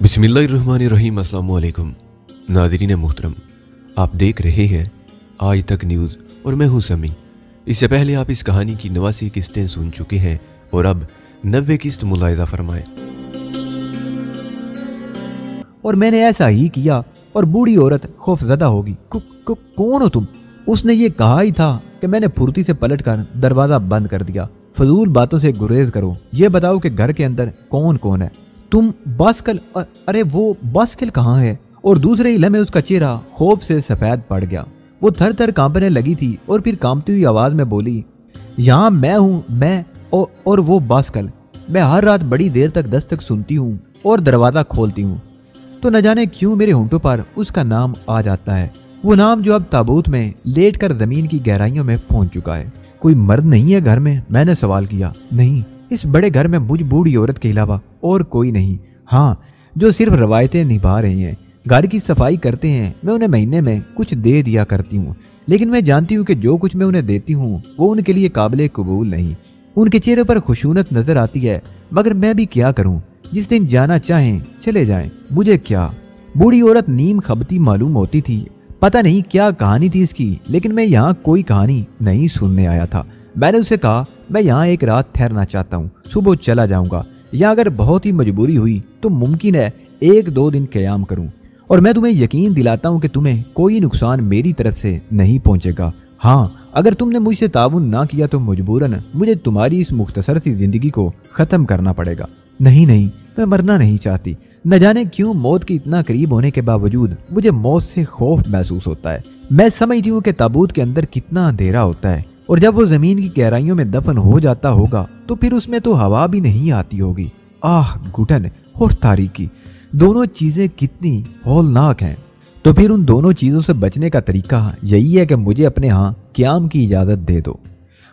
बिस्मिल्लाहिर्रहमानिर्रहीम। अस्सलाम वालेकुम नाज़रीन मोहतरम, आप देख रहे हैं आज तक न्यूज़ और मैं हूं समी। इससे पहले आप इस कहानी की 89 किस्तें सुन चुके हैं और अब 90 किस्त मुलाहिज़ा फरमाएं। और मैंने ऐसा ही किया और बूढ़ी औरत खौफजदा होगी। कौन हो तुम? उसने ये कहा ही था कि मैंने फुर्ती से पलटकर दरवाजा बंद कर दिया। फजूल बातों से गुरेज करो, ये बताओ कि घर के अंदर कौन कौन है? तुम बास्कल? अरे वो बास्कल कहाँ है? और दूसरे ही लम्हे उसका चेहरा खौफ से सफेद पड़ गया। वो थर थर कांपने लगी थी और फिर कांपती हुई आवाज में बोली, यहाँ मैं हूँ, मैं और वो बास्कल। मैं हर रात बड़ी देर तक दस्तक सुनती हूँ और दरवाजा खोलती हूँ, तो न जाने क्यों मेरे होंठों पर उसका नाम आ जाता है। वो नाम जो अब ताबूत में लेट कर जमीन की गहराइयों में पहुंच चुका है। कोई मर्द नहीं है घर में? मैंने सवाल किया। नहीं, इस बड़े घर में मुझ बूढ़ी औरत के अलावा और कोई नहीं। हाँ, जो सिर्फ रवायतें निभा रही हैं, घर की सफाई करते हैं। मैं उन्हें महीने में कुछ दे दिया करती हूँ, लेकिन मैं जानती हूँ कि जो कुछ मैं उन्हें देती हूँ वो उनके लिए काबिल कबूल नहीं। उनके चेहरे पर खुशूनत नजर आती है, मगर मैं भी क्या करूँ? जिस दिन जाना चाहें चले जाएं, मुझे क्या। बूढ़ी औरत नीम खबती मालूम होती थी। पता नहीं क्या कहानी थी इसकी, लेकिन मैं यहाँ कोई कहानी नहीं सुनने आया था। मैंने उससे कहा, मैं यहाँ एक रात ठहरना चाहता हूँ, सुबह चला जाऊंगा, या अगर बहुत ही मजबूरी हुई तो मुमकिन है 1-2 दिन क़याम करूँ। और मैं तुम्हें यकीन दिलाता हूँ कि तुम्हें कोई नुकसान मेरी तरफ से नहीं पहुँचेगा। हाँ, अगर तुमने मुझसे ताउन ना किया तो मजबूरन मुझे तुम्हारी इस मुख्तसर सी जिंदगी को खत्म करना पड़ेगा। नहीं, मैं मरना नहीं चाहती। न जाने क्यों मौत के इतना करीब होने के बावजूद मुझे मौत से खौफ महसूस होता है। मैं समझती हूँ कि ताबूत के अंदर कितना अंधेरा होता है, और जब वो जमीन की गहराइयों में दफन हो जाता होगा तो फिर उसमें तो हवा भी नहीं आती होगी। आह, घुटन और तारीकी, दोनों चीजें कितनी हौलनाक हैं। तो फिर उन दोनों चीजों से बचने का तरीका यही है कि मुझे अपने यहाँ क़याम की इजाजत दे दो।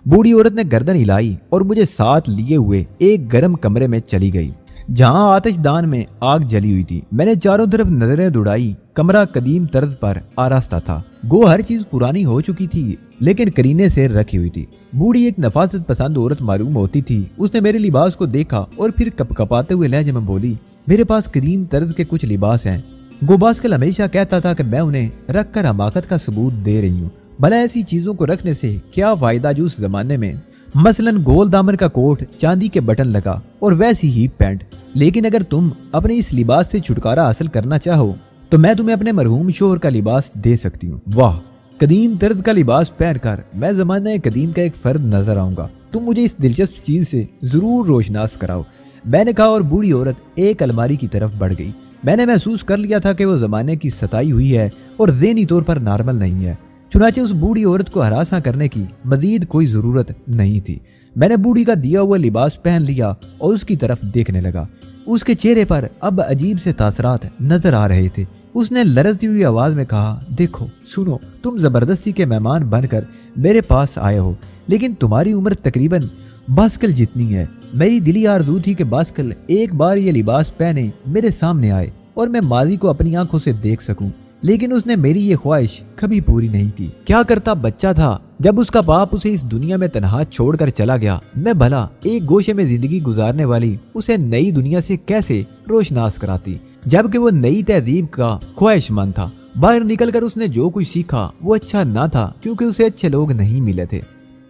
बूढ़ी औरत ने गर्दन हिलाई और मुझे साथ लिए हुए एक गर्म कमरे में चली गई, जहां आतिशदान में आग जली हुई थी। मैंने चारों तरफ नजरें दौड़ाई। कमरा कदीम तर्ज पर आरास्ता था। गो हर चीज पुरानी हो चुकी थी, लेकिन करीने से रखी हुई थी। बूढ़ी एक नफासत पसंद औरत मालूम होती थी। उसने मेरे लिबास को देखा और फिर कपकपाते हुए लहजे में बोली, मेरे पास कदीम तर्ज के कुछ लिबास हैं। गो बास्कल हमेशा कहता था कि मैं उन्हें रख कर हमाकत का सबूत दे रही हूँ। भला ऐसी चीजों को रखने से क्या फायदा जो उस जमाने में मसलन गोल दामन का कोट, चांदी के बटन लगा और वैसी ही पैंट। लेकिन अगर तुम अपने इस लिबास से छुटकारा हासिल करना चाहो तो मैं तुम्हें अपने मरहूम शोहर का लिबास दे सकती हूँ। वाह, कदीम तर्ज का लिबास पहनकर मैं ज़माने कदीम का एक फर्द नजर आऊंगा। तुम मुझे इस दिलचस्प चीज से जरूर रोशनास कराओ, मैंने कहा, और बूढ़ी औरत एक अलमारी की तरफ बढ़ गई। मैंने महसूस कर लिया था कि वो जमाने की सताई हुई है और ज़हनी तौर पर नॉर्मल नहीं है। चुनाचे उस बूढ़ी औरत को हरासा करने की मजीद कोई जरूरत नहीं थी। मैंने बूढ़ी का दिया हुआ लिबास पहन लिया और उसकी तरफ देखने लगा। उसके चेहरे पर अब अजीब से तासरात नजर आ रहे थे। उसने लरजती हुई आवाज में कहा, देखो, सुनो, तुम जबरदस्ती के मेहमान बनकर मेरे पास आए हो, लेकिन तुम्हारी उम्र तकरीबन बास्कल जितनी है। मेरी दिली आरज़ू थी कि बास्कल एक बार ये लिबास पहने मेरे सामने आए और मैं माजी को अपनी आंखों से देख सकूं, लेकिन उसने मेरी ये ख्वाहिश कभी पूरी नहीं की। क्या करता बच्चा था जब उसका बाप उसे इस दुनिया में तनहा छोड़कर चला गया। मैं भला एक गोशे में जिंदगी गुजारने वाली उसे नई दुनिया से कैसे रोशनास कराती, जबकि वो नई तहजीब का ख्वाहिशमंद था। बाहर निकलकर उसने जो कुछ सीखा वो अच्छा ना था, क्योंकि उसे अच्छे लोग नहीं मिले थे,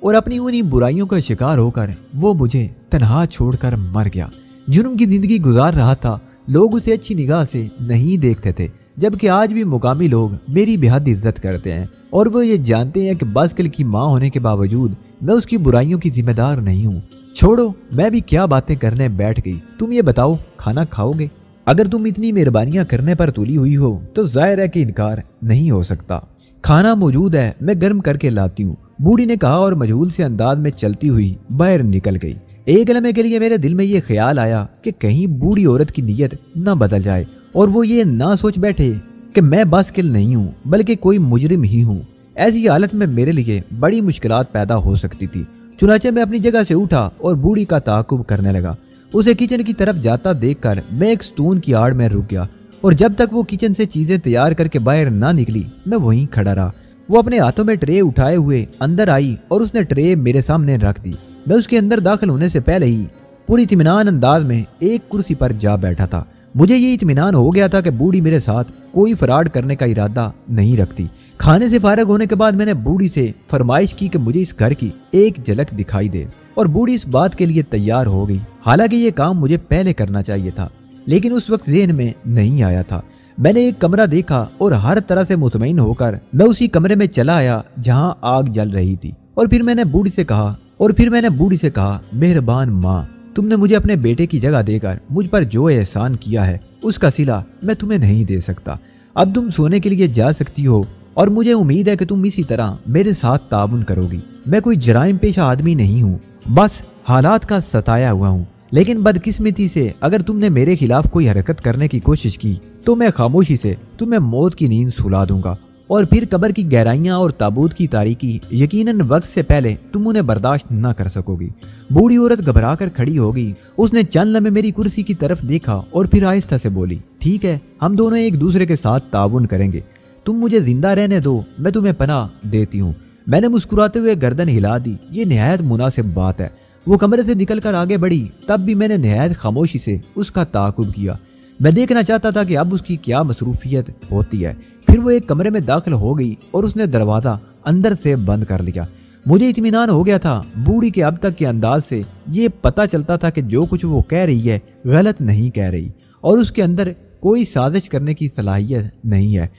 और अपनी उन्हीं बुराइयों का शिकार होकर वो मुझे तनहा छोड़कर मर गया। जुर्म की जिंदगी गुजार रहा था। लोग उसे अच्छी निगाह से नहीं देखते थे, जबकि आज भी मुकामी लोग मेरी बेहद इज्जत करते हैं, और वो ये जानते हैं कि बास्कल की माँ होने के बावजूद मैं उसकी बुराइयों की जिम्मेदार नहीं हूँ। छोड़ो, मैं भी क्या बातें करने बैठ गई। तुम ये बताओ, खाना खाओगे? अगर तुम इतनी मेहरबानियां करने पर तुली हुई हो तो जाहिर है कि इनकार नहीं हो सकता। खाना मौजूद है, मैं गर्म करके लाती हूँ, बूढ़ी ने कहा और मजहूल से अंदाज में चलती हुई बाहर निकल गई। एक लम्हे के लिए मेरे दिल में ये ख्याल आया कि कहीं बूढ़ी औरत की नीयत न बदल जाए और वो ये ना सोच बैठे कि मैं बास्किल नहीं हूँ बल्कि कोई मुजरिम ही हूँ। ऐसी हालत में मेरे लिए बड़ी मुश्किलात पैदा हो सकती थी। चुनाचे मैं अपनी जगह से उठा और बूढ़ी का ताकुब करने लगा। उसे किचन की तरफ जाता देखकर मैं एक स्टून की आड़ में रुक गया, और जब तक वो किचन से चीजें तैयार करके बाहर ना निकली मैं वहीं खड़ा रहा। वो अपने हाथों में ट्रे उठाए हुए अंदर आई और उसने ट्रे मेरे सामने रख दी। मैं उसके अंदर दाखिल होने से पहले ही पूरी इत्मीनान अंदाज में एक कुर्सी पर जा बैठा था। मुझे ये इत्मीनान हो गया था कि बूढ़ी मेरे साथ कोई फ्रॉड करने का इरादा नहीं रखती। खाने से फारग होने के बाद मैंने बूढ़ी से फरमाइश की कि मुझे इस घर की एक झलक दिखाई दे, और बूढ़ी इस बात के लिए तैयार हो गई। हालांकि ये काम मुझे पहले करना चाहिए था, लेकिन उस वक्त ज़हन में नहीं आया था। मैंने एक कमरा देखा और हर तरह से मुतमईन होकर मैं उसी कमरे में चला आया जहां आग जल रही थी। और फिर मैंने बूढ़ी से कहा, मेहरबान माँ, तुमने मुझे अपने बेटे की जगह देकर मुझ पर जो एहसान किया है उसका सिला मैं तुम्हें नहीं दे सकता। अब तुम सोने के लिए जा सकती हो और मुझे उम्मीद है कि तुम इसी तरह मेरे साथ ताबुन करोगी। मैं कोई जराइम पेशा आदमी नहीं हूँ, बस हालात का सताया हुआ हूँ। लेकिन बदकिस्मती से अगर तुमने मेरे खिलाफ कोई हरकत करने की कोशिश की तो मैं खामोशी से तुम्हें मौत की नींद सुला दूंगा, और फिर कब्र की गहराइयां और ताबूत की तारीकी यकीनन वक्त से पहले तुम उन्हें बर्दाश्त न कर सकोगी। बूढ़ी औरत घबराकर खड़ी हो गई। उसने चंद लम्हे मेरी कुर्सी की तरफ देखा और फिर आहिस्ता से बोली, ठीक है, हम दोनों एक दूसरे के साथ ताबुन करेंगे। तुम मुझे जिंदा रहने दो, मैं तुम्हें पनाह देती हूँ। मैंने मुस्कुराते हुए गर्दन हिला दी। ये निहायत मुनासिब बात है। वो कमरे से निकलकर आगे बढ़ी, तब भी मैंने निहायत खामोशी से उसका ताकुब किया। मैं देखना चाहता था कि अब उसकी क्या मसरूफियत होती है। फिर वो एक कमरे में दाखिल हो गई और उसने दरवाजा अंदर से बंद कर लिया। मुझे इत्मीनान हो गया था। बूढ़ी के अब तक के अंदाज से ये पता चलता था कि जो कुछ वो कह रही है गलत नहीं कह रही, और उसके अंदर कोई साजिश करने की सलाहियत नहीं है।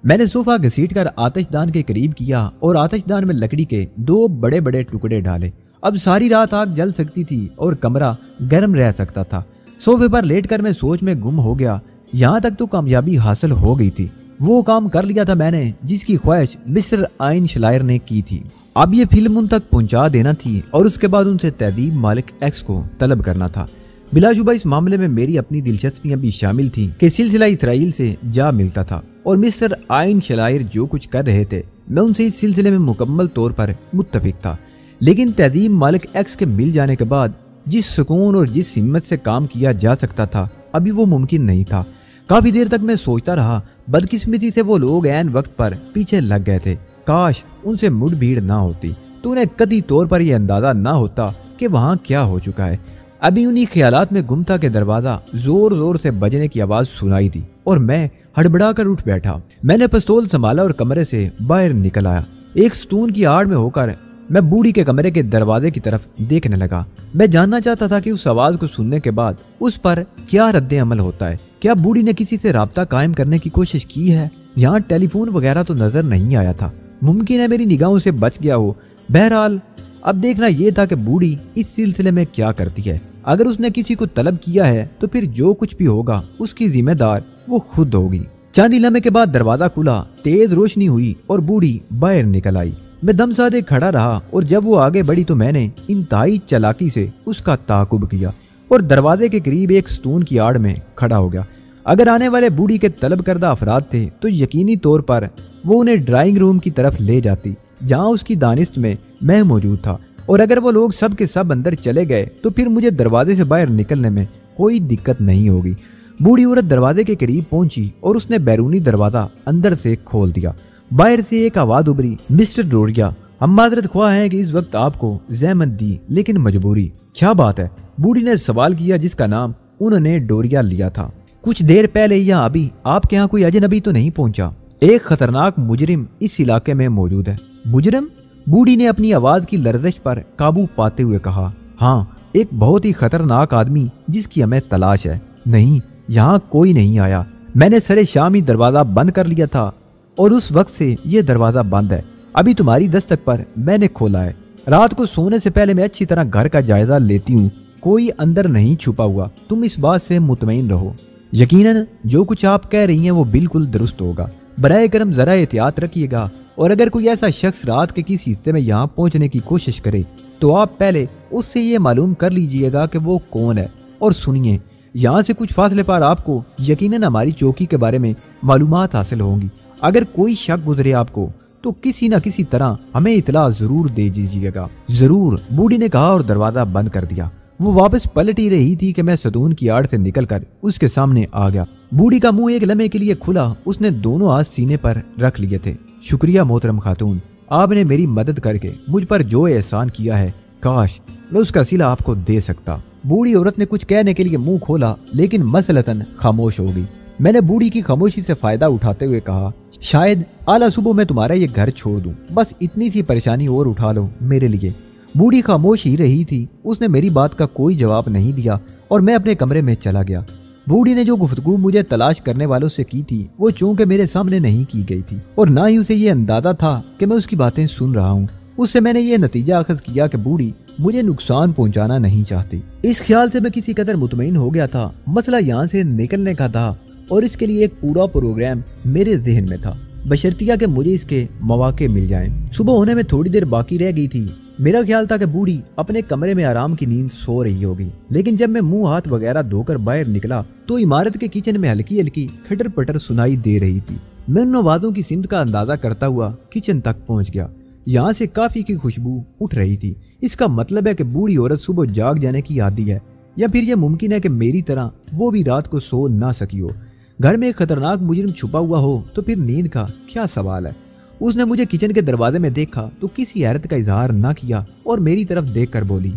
मैंने सोफा घसीटकर आतिशदान के करीब किया और आतिशदान में लकड़ी के 2 बड़े बड़े टुकड़े डाले। अब सारी रात आग जल सकती थी और कमरा गर्म रह सकता था। सोफे पर लेटकर मैं सोच में गुम हो गया। यहाँ तक तो कामयाबी हासिल हो गई थी। वो काम कर लिया था मैंने जिसकी ख्वाहिश मिस्टर आइन शलायर ने की थी। अब ये फिल्म उन तक पहुंचा देना थी और उसके बाद उनसे तहदीब मालिक एक्स को तलब करना था। बिलाशुबा इस मामले में मेरी अपनी दिलचस्पियां भी शामिल थी कि सिलसिला इसराइल से जा मिलता था, और मिस्टर आइन शलायर जो कुछ कर रहे थे मैं उनसे इस सिलसिले में मुकम्मल तौर पर मुत्तफिक था। लेकिन तहदीब मालिक एक्स के मिल जाने के बाद जिस सुकून और जिस हिम्मत से काम किया जा सकता था अभी वो मुमकिन नहीं था। काफी देर तक मैं सोचता रहा। बदकिस्मती से वो लोग ऐन वक्त पर पीछे लग गए थे। काश उनसे मुठभीड़ ना होती तो उन्हें कदी तौर पर यह अंदाजा ना होता कि वहाँ क्या हो चुका है। अभी उन्हीं ख्यालात में गुम था कि दरवाजा जोर जोर से बजने की आवाज सुनाई दी और मैं हड़बड़ा कर उठ बैठा। मैंने पिस्तौल संभाला और कमरे से बाहर निकल आया। एक स्टून की आड़ में होकर मैं बूढ़ी के कमरे के दरवाजे की तरफ देखने लगा। मैं जानना चाहता था कि उस आवाज को सुनने के बाद उस पर क्या रद्द अमल होता है। क्या बूढ़ी ने किसी से राब्ता कायम करने की कोशिश की है? यहाँ टेलीफोन वगैरह तो नजर नहीं आया था। मुमकिन है मेरी निगाहों से बच गया हो। बहरहाल अब देखना यह था कि बूढ़ी इस सिलसिले में क्या करती है। अगर उसने किसी को तलब किया है तो फिर जो कुछ भी होगा उसकी जिम्मेदार वो खुद होगी। चांदी लम्हे के बाद दरवाजा खुला, तेज रोशनी हुई और बूढ़ी बाहर निकल आई। मैं दम साधे खड़ा रहा और जब वो आगे बढ़ी तो मैंने इंतहाई चालाकी से उसका ताकुब किया और दरवाजे के करीब एक स्टून की आड़ में खड़ा हो गया। अगर आने वाले बूढ़ी के तलब करदा अफराद थे तो यकीनी तौर पर वो उन्हें ड्राइंग रूम की तरफ ले जाती जहाँ उसकी दानिश में मैं मौजूद था, और अगर वो लोग सब के सब अंदर चले गए तो फिर मुझे दरवाजे से बाहर निकलने में कोई दिक्कत नहीं होगी। बूढ़ी औरत दरवाजे के करीब पहुंची और उसने बैरूनी दरवाजा अंदर से खोल दिया। बाहर से एक आवाज उभरी, मिस्टर डोरिया, हम माजरत ख्वाह हैं कि इस वक्त आपको जहमत दी, लेकिन मजबूरी। क्या बात है? बूढ़ी ने सवाल किया जिसका नाम उन्होंने डोरिया लिया था। कुछ देर पहले यहाँ अभी आपके यहाँ कोई अजनबी तो नहीं पहुंचा? एक खतरनाक मुजरिम इस इलाके में मौजूद है। मुजरिम? बूढ़ी ने अपनी आवाज की लर्जिश पर काबू पाते हुए कहा, हाँ, एक बहुत ही खतरनाक आदमी जिसकी हमें तलाश है। नहीं, यहाँ कोई नहीं आया। मैंने सरे शाम ही दरवाजा बंद कर लिया था और उस वक्त से ये दरवाजा बंद है। अभी तुम्हारी दस्तक पर मैंने खोला है। रात को सोने से पहले मैं अच्छी तरह घर का जायजा लेती हूँ। कोई अंदर नहीं छुपा हुआ। तुम इस बात से मुतमईन रहो। यकीनन जो कुछ आप कह रही हैं वो बिल्कुल दुरुस्त होगा। बराए करम जरा एहतियात रखिएगा, और अगर कोई ऐसा शख्स रात के किसी हिस्से में यहाँ पहुँचने की कोशिश करे तो आप पहले उससे ये मालूम कर लीजिएगा कि वो कौन है। और सुनिए, यहाँ से कुछ फासले पर आपको यकीनन हमारी चौकी के बारे में मालूमात हासिल होंगी। अगर कोई शक गुजरे आपको तो किसी न किसी तरह हमें इतला जरूर दे दीजिएगा। जरूर, बूढ़ी ने कहा और दरवाजा बंद कर दिया। वो वापस पलट ही रही थी कि मैं सदून की आड़ से निकलकर उसके सामने आ गया। बूढ़ी का मुंह एक लम्हे के लिए खुला। उसने दोनों हाथ सीने पर रख लिए थे। शुक्रिया मोहतरम खातून, आपने मेरी मदद करके मुझ पर जो एहसान किया है, काश मैं उसका सिला आपको दे सकता। बूढ़ी औरत ने कुछ कहने के लिए मुंह खोला, लेकिन मसलतन खामोश हो गई। मैंने बूढ़ी की खामोशी से फायदा उठाते हुए कहा, शायद आला सुबह मैं तुम्हारा ये घर छोड़ दूं, बस इतनी सी परेशानी और उठा लो मेरे लिए। बूढ़ी खामोश ही रही थी, उसने मेरी बात का कोई जवाब नहीं दिया और मैं अपने कमरे में चला गया। बूढ़ी ने जो गुफ्तगू मुझे तलाश करने वालों से की थी वो चूंकि मेरे सामने नहीं की गई थी और ना ही उसे ये अंदाजा था कि मैं उसकी बातें सुन रहा हूँ। उससे मैंने ये नतीजा अखज किया कि बूढ़ी मुझे नुकसान पहुंचाना नहीं चाहती। इस ख्याल से मैं किसी कदर मुतमईन हो गया था। मसला यहाँ से निकलने का था और इसके लिए एक पूरा प्रोग्राम मेरे जहन में था, बशर्तिया कि मुझे इसके मौके मिल जाएं। सुबह होने में थोड़ी देर बाकी रह गई थी। मेरा ख्याल था कि बूढ़ी अपने कमरे में आराम की नींद सो रही होगी, लेकिन जब मैं मुंह हाथ वगैरह धोकर बाहर निकला तो इमारत के किचन में हल्की हल्की खटर पटर सुनाई दे रही थी। मैं उन आवाजों की सिमत का अंदाजा करता हुआ किचन तक पहुंच गया। यहाँ से काफी की खुशबू उठ रही थी। इसका मतलब है कि बूढ़ी औरत सुबह जाग जाने की आदी है, या फिर यह मुमकिन है कि मेरी तरह वो भी रात को सो ना सकी हो। घर में एक खतरनाक मुजरिम छुपा हुआ हो तो फिर नींद का क्या सवाल है। उसने मुझे किचन के दरवाजे में देखा तो किसी हैरत का इजहार न किया और मेरी तरफ देखकर बोली,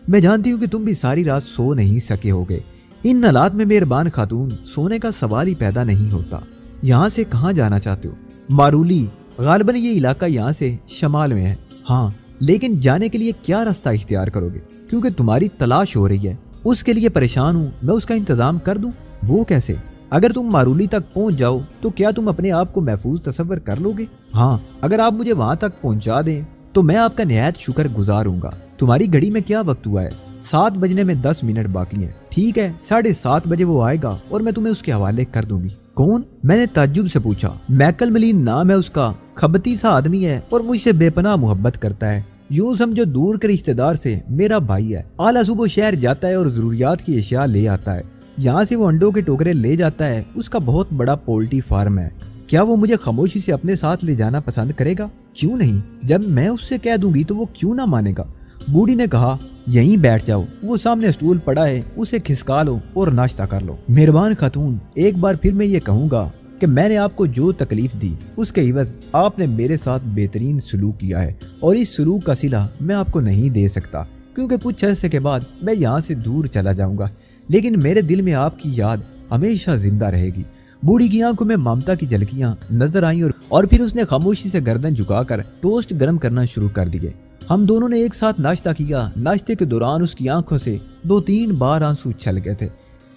मैं जानती हूँ कि तुम भी सारी रात सो नहीं सके होगे। इन हालात में मेहरबान खातून, सोने का सवाल ही पैदा नहीं होता। यहाँ से कहाँ जाना चाहते हो? मारूली। गालिबन ये इलाका यहाँ से शमाल में है। हाँ, लेकिन जाने के लिए क्या रास्ता इख्तियार करोगे? क्योंकि तुम्हारी तलाश हो रही है, उसके लिए परेशान हूँ। मैं उसका इंतजाम कर दूं? वो कैसे? अगर तुम मारूली तक पहुंच जाओ तो क्या तुम अपने आप को महफूज तस्वर कर लोगे? हाँ, अगर आप मुझे वहां तक पहुंचा दें तो मैं आपका निहायत शुक्र गुजार हूँगा। तुम्हारी घड़ी में क्या वक्त हुआ है? 7 बजने में 10 मिनट बाकी हैं। ठीक है, 7:30 बजे वो आएगा और मैं तुम्हें उसके हवाले कर दूंगी। कौन? मैंने ताज्जुब से पूछा। मैकल मलीन नाम है उसका। खबती सा आदमी है और मुझसे बेपनाह मोहब्बत करता है। यूं समझो दूर के रिश्तेदार से मेरा भाई है। आला सुबह शहर जाता है और जरूरियात की अशिया ले आता है। यहाँ से वो अंडों के टोकरे ले जाता है। उसका बहुत बड़ा पोल्ट्री फार्म है। क्या वो मुझे खामोशी से अपने साथ ले जाना पसंद करेगा? क्यों नहीं, जब मैं उससे कह दूंगी तो वो क्यों ना मानेगा। बूढ़ी ने कहा, यहीं बैठ जाओ, वो सामने स्टूल पड़ा है, उसे खिसका लो और नाश्ता कर लो। मेहरबान खातून, एक बार फिर मैं ये कहूँगा कि मैंने आपको जो तकलीफ दी उसके इवज आपने मेरे साथ बेहतरीन सलूक किया है और इस सलूक का सिला मैं आपको नहीं दे सकता, क्योंकि कुछ अर्से के बाद मैं यहाँ से दूर चला जाऊंगा, लेकिन मेरे दिल में आपकी याद हमेशा जिंदा रहेगी। बूढ़ी की आंखों में ममता की झलकियां नजर आईं और फिर उसने खामोशी से गर्दन झुकाकर टोस्ट गर्म करना शुरू कर दिए। हम दोनों ने एक साथ नाश्ता किया। नाश्ते के दौरान उसकी आंखों से 2-3 बार आंसू छल गए थे।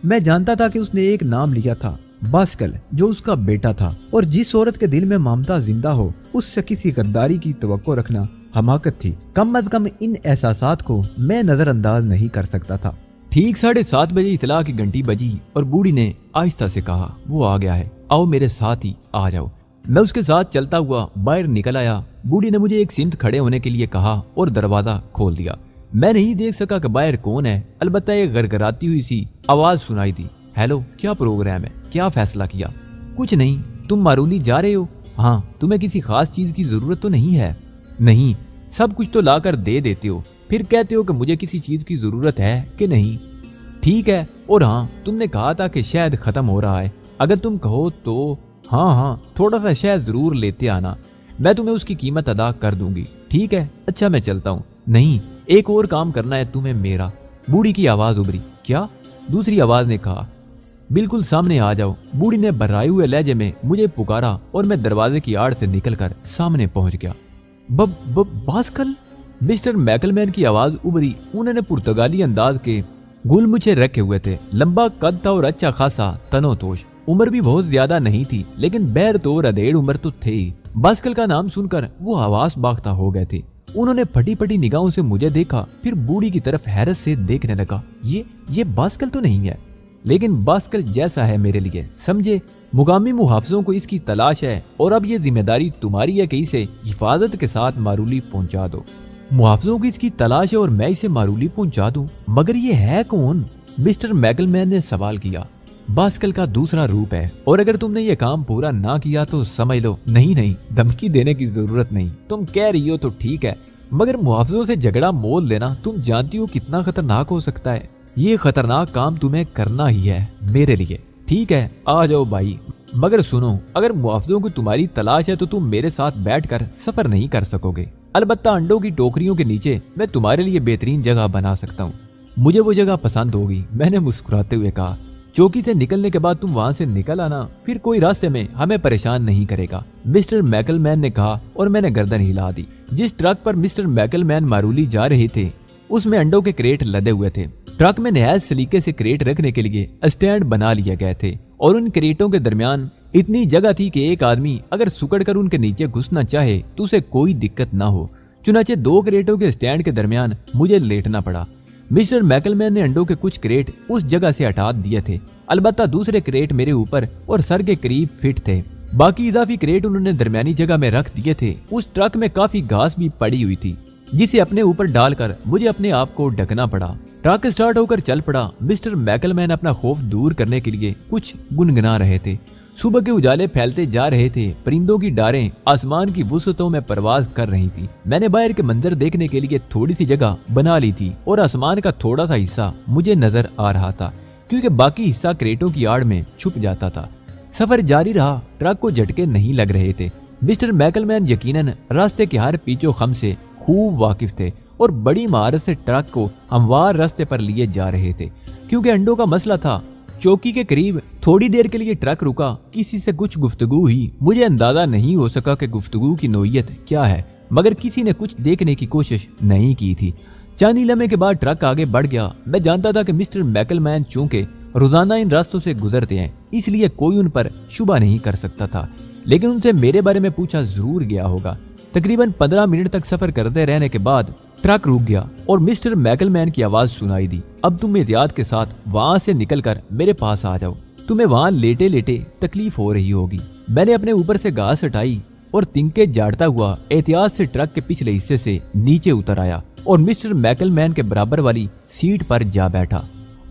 मैं जानता था कि उसने एक नाम लिया था, बास्कल, जो उसका बेटा था, और जिस औरत के दिल में ममता जिंदा हो उससे किसी गद्दारी की तवक्को रखना हमाकत थी। कम अज कम इन एहसासात को मैं नजरअंदाज नहीं कर सकता था। ठीक 7:30 बजे इतला की घंटी बजी और बूढ़ी ने आहिस्ता से कहा, वो आ गया है, आओ मेरे साथ ही आ जाओ। मैं उसके साथ चलता हुआ बाहर निकल आया। बूढ़ी ने मुझे एक सिमत खड़े होने के लिए कहा और दरवाजा खोल दिया। मैं नहीं देख सका कि बाहर कौन है, अलबत्ता एक गड़गड़ाती हुई सी आवाज सुनाई दी। हेलो, क्या प्रोग्राम है? क्या फैसला किया? कुछ नहीं, तुम मारूली जा रहे हो? हाँ, तुम्हें किसी खास चीज की जरूरत तो नहीं है? नहीं, सब कुछ तो लाकर दे देते हो, फिर कहते हो कि मुझे किसी चीज की जरूरत है कि नहीं। ठीक है, और हाँ, तुमने कहा था कि शहद खत्म हो रहा है, अगर तुम कहो तो हाँ, थोड़ा सा शहद जरूर लेते आना, मैं तुम्हें उसकी कीमत अदा कर दूंगी। ठीक है, अच्छा मैं चलता हूँ। नहीं, एक और काम करना है तुम्हें मेरा। बूढ़ी की आवाज उभरी। क्या? दूसरी आवाज ने कहा। बिल्कुल सामने आ जाओ। बूढ़ी ने बर्राए हुए लहजे में मुझे पुकारा और मैं दरवाजे की आड़ से निकलकर सामने पहुंच गया। बास्कल? मिस्टर मैकलमैन की आवाज उभरी। उन्होंने पुर्तगाली अंदाज के गुलमुछे रखे हुए थे, लंबा कद था और अच्छा खासा तनोतोश। उम्र भी बहुत ज्यादा नहीं थी, लेकिन बैर तो अधेड़ उम्र तो थे ही। बास्कल का नाम सुनकर वो हवास बाख्ता हो गए थे। उन्होंने फटी फटी निगाहों से मुझे देखा, फिर बूढ़ी की तरफ हैरत से देखने लगा। ये बास्कल तो नहीं है, लेकिन बास्कल जैसा है मेरे लिए, समझे? मुकामी मुहाफिजों को इसकी तलाश है और अब ये जिम्मेदारी तुम्हारी है कि इसे हिफाजत के साथ मारूली पहुंचा दो। मुहाफिजों की इसकी तलाश है और मैं इसे मारूली पहुंचा दूं? मगर ये है कौन? मिस्टर मैकलमैन ने सवाल किया। बास्कल का दूसरा रूप है, और अगर तुमने ये काम पूरा ना किया तो समझ लो। नहीं, धमकी देने की जरूरत नहीं, तुम कह रही हो तो ठीक है, मगर मुहाफिजों से झगड़ा मोल लेना तुम जानती हो कितना खतरनाक हो सकता है। ये खतरनाक काम तुम्हें करना ही है मेरे लिए। ठीक है, आ जाओ भाई, मगर सुनो, अगर मुहाफिजों को तुम्हारी तलाश है तो तुम मेरे साथ बैठकर सफर नहीं कर सकोगे। अलबत्ता अंडों की टोकरियों के नीचे मैं तुम्हारे लिए बेहतरीन जगह बना सकता हूँ। मुझे वो जगह पसंद होगी, मैंने मुस्कुराते हुए कहा। चौकी से निकलने के बाद तुम वहां से निकल आना, फिर कोई रास्ते में हमें परेशान नहीं करेगा, मिस्टर मैकलमैन ने कहा और मैंने गर्दन हिला दी। जिस ट्रक पर मिस्टर मैकलमैन मारूली जा रहे थे उसमें अंडों के क्रेट लदे हुए थे। ट्रक में नहायत सलीके से क्रेट रखने के लिए स्टैंड बना लिए गए थे और उन क्रेटों के दरमियान इतनी जगह थी कि एक आदमी अगर सुकड़ कर उनके नीचे घुसना चाहे तो उसे कोई दिक्कत ना हो। चुनाचे 2 क्रेटों के स्टैंड के दरमियान मुझे लेटना पड़ा। मिस्टर मैकलमैन ने अंडों के कुछ क्रेट उस जगह से हटा दिए थे, अलबत्ता दूसरे क्रेट मेरे ऊपर और सर के करीब फिट थे। बाकी इजाफी क्रेट उन्होंने दरमियानी जगह में रख दिए थे। उस ट्रक में काफी घास भी पड़ी हुई थी जिसे अपने ऊपर डालकर मुझे अपने आप को ढकना पड़ा। ट्रक स्टार्ट होकर चल पड़ा। मिस्टर मैकलमैन अपना खौफ दूर करने के लिए कुछ गुनगुना रहे थे। सुबह के उजाले फैलते जा रहे थे, परिंदों की डारें आसमान की वुसअतों में परवाज कर रही थी। मैंने बाहर के मंजर देखने के लिए थोड़ी सी जगह बना ली थी और आसमान का थोड़ा सा हिस्सा मुझे नजर आ रहा था क्योंकि बाकी हिस्सा क्रेटों की आड़ में छुप जाता था। सफर जारी रहा। ट्रक को झटके नहीं लग रहे थे। मिस्टर मैकलमैन यकीनन रास्ते के हर पीछो खम से खूब वाकिफ थे और बड़ी महारत से ट्रक को हमवार रास्ते पर लिए जा रहे थे। क्योंकि अंडों का मसला था, चौकी के करीब थोड़ी देर के लिए ट्रक रुका। किसी से कुछ गुफ्तगू हुई। मुझे अंदाजा नहीं हो सका कि गुफ्तगू की नोयत क्या है, मगर किसी ने कुछ देखने की कोशिश नहीं की थी। चंद लम्हे के बाद ट्रक आगे बढ़ गया। मैं जानता था कि मिस्टर मैकलमैन चूंकि रोजाना इन रास्तों से गुजरते हैं इसलिए कोई उन पर शुबा नहीं कर सकता था, लेकिन उनसे मेरे बारे में पूछा जरूर गया होगा। तकरीबन 15 मिनट तक सफर करते रहने के बाद ट्रक रुक गया और मिस्टर मैकलमैन की आवाज सुनाई दी, अब तुम एहतियात के साथ वहां से निकलकर मेरे पास आ जाओ, तुम्हें वहां लेटे लेटे तकलीफ हो रही होगी। मैंने अपने ऊपर से घास हटाई और तिनके झाड़ता हुआ एहतियात से ट्रक के पिछले हिस्से से नीचे उतर आया और मिस्टर मैकलमैन के बराबर वाली सीट पर जा बैठा।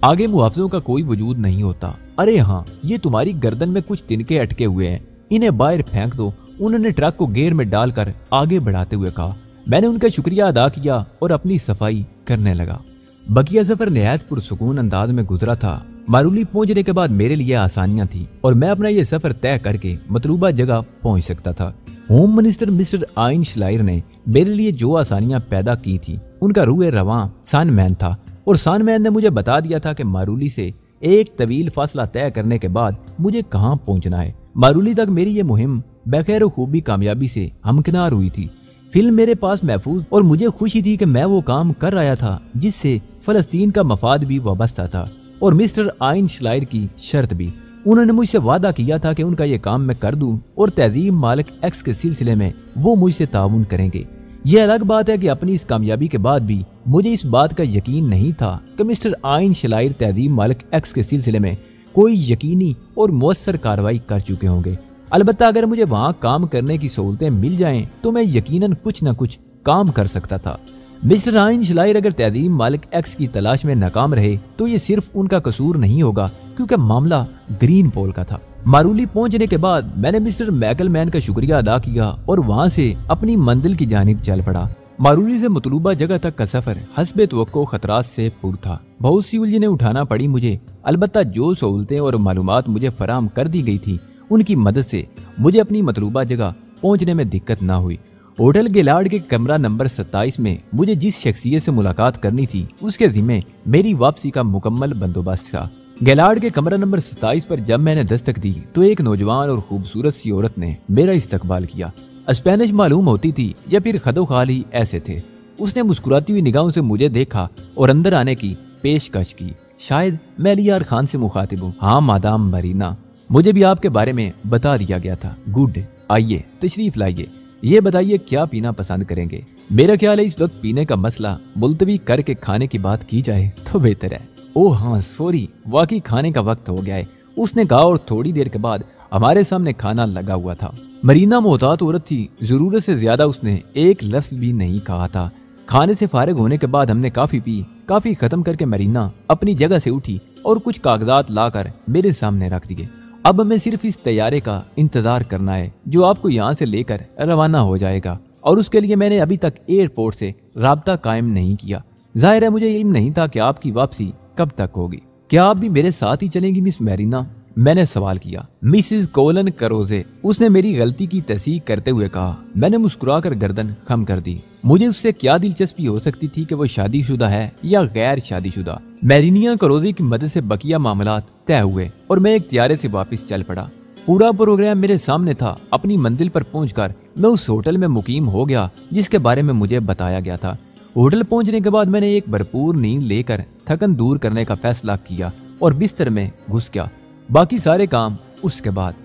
आगे मुआवजों का कोई वजूद नहीं होता। अरे हाँ, ये तुम्हारी गर्दन में कुछ तिनके अटके हुए हैं, इन्हें बाहर फेंक दो, उन्होंने ट्रक को गियर में डालकर आगे बढ़ाते हुए कहा। मैंने उनका शुक्रिया अदा किया और अपनी सफाई करने लगा। बकिया सफर निहायत पुरसुकून अंदाज में गुजरा था। मारूली पहुंचने के बाद मेरे लिए आसानियां थी और मैं अपना ये सफर तय करके मतलूबा जगह पहुंच सकता था। होम मिनिस्टर मिस्टर आइन श्लायर ने मेरे लिए जो आसानियां पैदा की थी उनका रूए रवां सानमैन था और सानमैन ने मुझे बता दिया था कि मारूली से एक तवील फासला तय करने के बाद मुझे कहाँ पहुंचना है। मारूली तक मेरी ये मुहिम बखैर खूबी कामयाबी से हमकिनार हुई थी। फिल्म मेरे पास महफूज और मुझे खुशी थी कि मैं वो काम कर रहा था जिससे फलस्तीन का मफाद भी वाबस्ता था और मिस्टर आइन श्लायर की शर्त भी। उन्होंने मुझसे वादा किया था कि उनका ये काम मैं कर दूं और तहजीब मालिक एक्स के सिलसिले में वो मुझसे ताउन करेंगे। यह अलग बात है कि अपनी इस कामयाबी के बाद भी मुझे इस बात का यकीन नहीं था कि मिस्टर आइन श्लायर तहजीब मालिक एक्स के सिलसिले में कोई यकीनी और मौसर कार्रवाई कर चुके होंगे। अलबत्ता अगर मुझे वहाँ काम करने की सहूलतें मिल जाएं तो मैं यकीनन कुछ न कुछ काम कर सकता था। मिस्टर आइन श्लायर अगर तहजीब मालिक एक्स की तलाश में नाकाम रहे तो ये सिर्फ उनका कसूर नहीं होगा क्योंकि मामला ग्रीन पोल का था। मारूली पहुंचने के बाद मैंने मिस्टर मैकलमैन का शुक्रिया अदा किया और वहाँ से अपनी मंजिल की जानिब चल पड़ा। मारूली से मतलूबा जगह तक का सफर हस्बे तवक्को खतरात से पुर था। बहुत सी उलझनें उठाना पड़ी मुझे, अलबत्ता जो सहूलतें और मालूमात मुझे फराहम कर दी गई थी उनकी मदद से मुझे अपनी मतलूबा जगह पहुंचने में दिक्कत ना हुई। होटल गेलार्ड के कमरा नंबर 27 में मुझे जिस शख्सियत से मुलाकात करनी थी उसके जिम्मे मेरी वापसी का मुकम्मल बंदोबस्त था। गेलार्ड के कमरा नंबर 27 पर जब मैंने दस्तक दी तो एक नौजवान और खूबसूरत सी औरत ने मेरा इस्तकबाल किया। स्पेनिश मालूम होती थी या फिर खदोखाल ही ऐसे थे। उसने मुस्कुराती हुई निगाहों से मुझे देखा और अंदर आने की पेशकश की। शायद मैं अलियार खान से मुखातिब हूँ। हाँ मादाम मरीना, मुझे भी आपके बारे में बता दिया गया था। गुड, आइए तशरीफ लाइए, ये बताइए क्या पीना पसंद करेंगे। मेरा ख्याल है इस वक्त पीने का मसला मुलतवी करके खाने की बात की जाए तो बेहतर है। ओह हाँ सॉरी, वाकई खाने का वक्त हो गया है, उसने कहा और थोड़ी देर के बाद हमारे सामने खाना लगा हुआ था। मरीना मोहतात औरत थी, जरूरत से ज्यादा उसने एक लफ्ज भी नहीं कहा था। खाने से फारिग होने के बाद हमने काफी पी। काफी खत्म करके मरीना अपनी जगह से उठी और कुछ कागजात लाकर मेरे सामने रख दिए। अब हमें सिर्फ इस तैयारे का इंतजार करना है जो आपको यहाँ से लेकर रवाना हो जाएगा और उसके लिए मैंने अभी तक एयरपोर्ट से राब्ता कायम नहीं किया। जाहिर है मुझे इल्म नहीं था कि आपकी वापसी कब तक होगी। क्या आप भी मेरे साथ ही चलेंगी मिस मैरीना? मैंने सवाल किया। मिसिस कोलन करोजे, उसने मेरी गलती की तस्दीक करते हुए कहा। मैंने मुस्कुराकर गर्दन खम कर दी। मुझे उससे क्या दिलचस्पी हो सकती थी कि वो शादीशुदा है या गैर शादीशुदा। मैरिनिया करोजे की मदद से बकिया मामलात तय हुए और मैं एक त्यारे से वापस चल पड़ा। पूरा प्रोग्राम मेरे सामने था। अपनी मंजिल पर पहुंचकर मैं उस होटल में मुकीम हो गया जिसके बारे में मुझे बताया गया था। होटल पहुंचने के बाद मैंने एक भरपूर नींद लेकर थकन दूर करने का फैसला किया और बिस्तर में घुस गया। बाकी सारे काम उसके बाद।